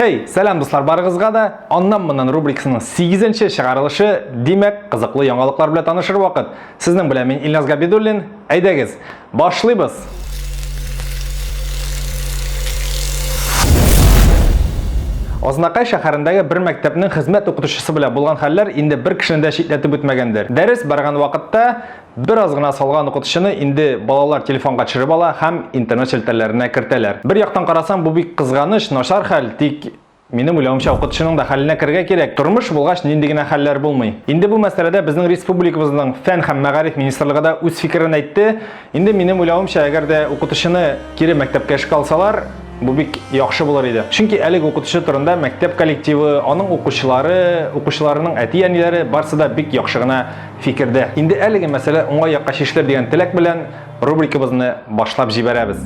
Hey, сәлем дуслар, барыгызга да аннан-моннан рубрикасының 8-нче чыгарылышы, димәк, кызыклы яңалыклар белән танышыр вакыт. Сезнең белән мин Ильяс Габидуллин. Әйдәгез, башлыйбыз. Азнакай шәһәрендәге бер мәктәпнең хезмәт укытучысы белән булган хәлләр инде бер кешене дә шитләтеп үтмәгәндер. Дәрес барган вакытта бер аз гына салган укытучыны инде балалар телефонга төшереп ала һәм интернет челтәрләренә кертәләр. Бер яктан карасам, бу бик кызганыч, начар хәл, тик минем уйлавымча укытучының да хәленә керергә кирәк. Тормыш булгач нинди генә хәлләр булмый. Инде бу мәсьәләдә безнең республикабызның Фән һәм мәгариф министрлыгы да үз фикерен әйтте. Инде минем уйлавымча, әгәр дә укытучыны кире мәктәпкә эшкә алсалар, бу бик яхшы булыр иде. Чөнки әлеге укытучы турында мәктәп коллективы, аның укучыларының әти-әниләре барсы да бик яхшы гына фикердә. Инде әлеге мәсьәлә уңай якка чишелер дигән теләк белән рубрикабызны башлап җибәрәбез.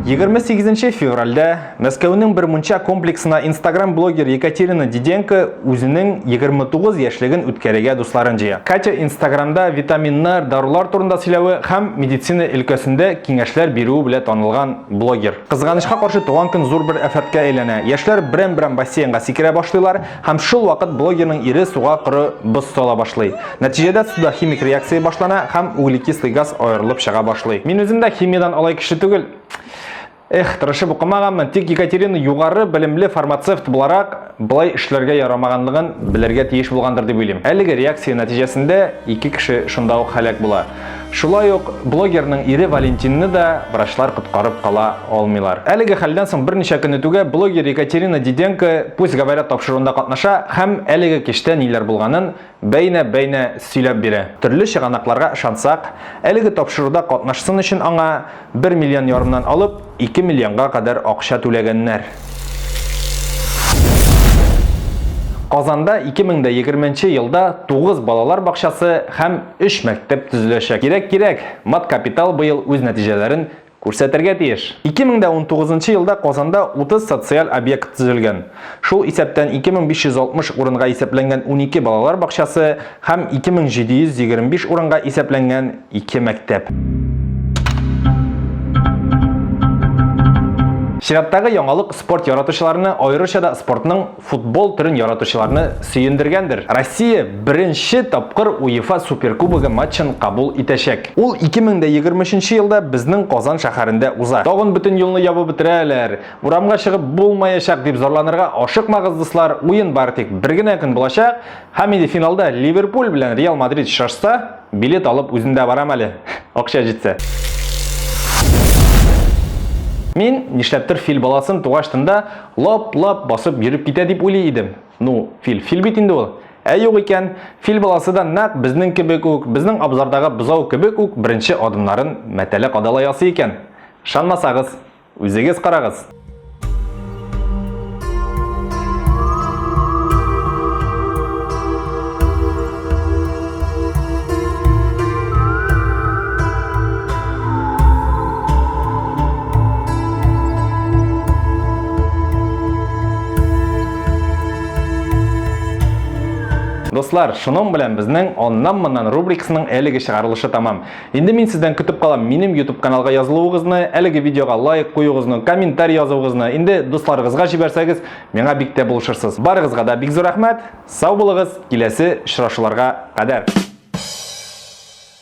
28 февральдә Мәскәүнең бер мунча комплексына Instagram блогер Екатерина Диденко үзенең 29 яшьлеген үткәрергә дусларын җыя. Катя Instagramда витаминнар, дарулар турында сөйләве һәм медицина өлкәсендә киңәшләр бирүе белән танылган блогер. Кызганычка каршы туган көн зур бер афәткә әйләнә. Яшьләр берәм-берәм бассейнга сикерә башлыйлар һәм шул вакыт блогерның ире суга коры боз сала башлый. Нәтиҗәдә суда химик реакция башлана һәм углекислый газ аерылып чыга башлый. Мин үзем дә химиядан алай кеше түгел. Тырышып укымаганмын, тик Екатерина югары белемле фармацевт буларак булай эшләргә ярамаганлыгын белергә тиеш булгандыр дип уйлыйм. Әлеге реакция нәтиҗәсендә 2 кеше шунда ук һәлак була. Шулай ук блогерның ире Валентинны да врачлар коткарып кала алмыйлар. Әлеге хәлдән соң берничә көн үтүгә блогер Екатерина Диденко пусть говорят тапшыруында катнаша һәм әлеге кичтә ниләр булганын бәйнә сөйләп бирә. Төрле чыганакларга ышансак, әлеге тапшыруда катнашсын өчен аңа 1,5 миллион алып 2 миллионга кадәр акча түләгәннәр. Казанда 2020 елда 9 балалар бакчасы һәм 3 мәктәп төзеләчәк. Кирәк, мат капитал быел үз нәтиҗәләрен күрсәтергә тиеш. 2019 елда Казанда 30 социаль объект төзелгән. Шул исәптән 2560 урынга исәпләнгән 12 балалар бакчасы һәм 2725 урынга исәпләнгән 2 мәктәп. Чираттагы яңалык спорт яратучыларны, аеруча да спортның футбол төрен яратучыларны сөендергәндер. Россия беренче тапкыр УЕФА Суперкубогы матчын кабул итәчәк. Ул 2023 елда безнең Казан шәһәрендә уза. Тагын бөтен юлны ябып бетерәләр. Урамга чыгып булмаячак дип зарланырга ашыкмагыз дуслар. Уен бары тик бер генә көн булачак. Һәм инде финалда Ливерпуль белән Реал Мадрид шашса, билет алып үзендә барам әле. Акча җитсә. Мин нишләптер фил баласын тугаштында лап-лап басып йөреп китә дип уйлый идем. Фил бит инде ул. Юк икән, фил баласы да нәкъ безнең кебек үк, безнең абзардагы бозау кебек үк беренче адымнарын мәтәлә кадала ясый икән. Шанмасагыз, үзегез карагыз. Дуслар, шуның белән безнең аннан-моннан рубрикасының әлеге чыгарылышы тамам. Инде мин сездән көтеп калам минем YouTube каналга язылуыгызны, әлеге видеога лайк куюыгызны, комментарий язуыгызны. Инде дусларыгызга җибәрсәгез, миңа бик тә булышырсыз. Барыгызга да бик зур рәхмәт. Сау булыгыз, киләсе очрашуларга кадәр.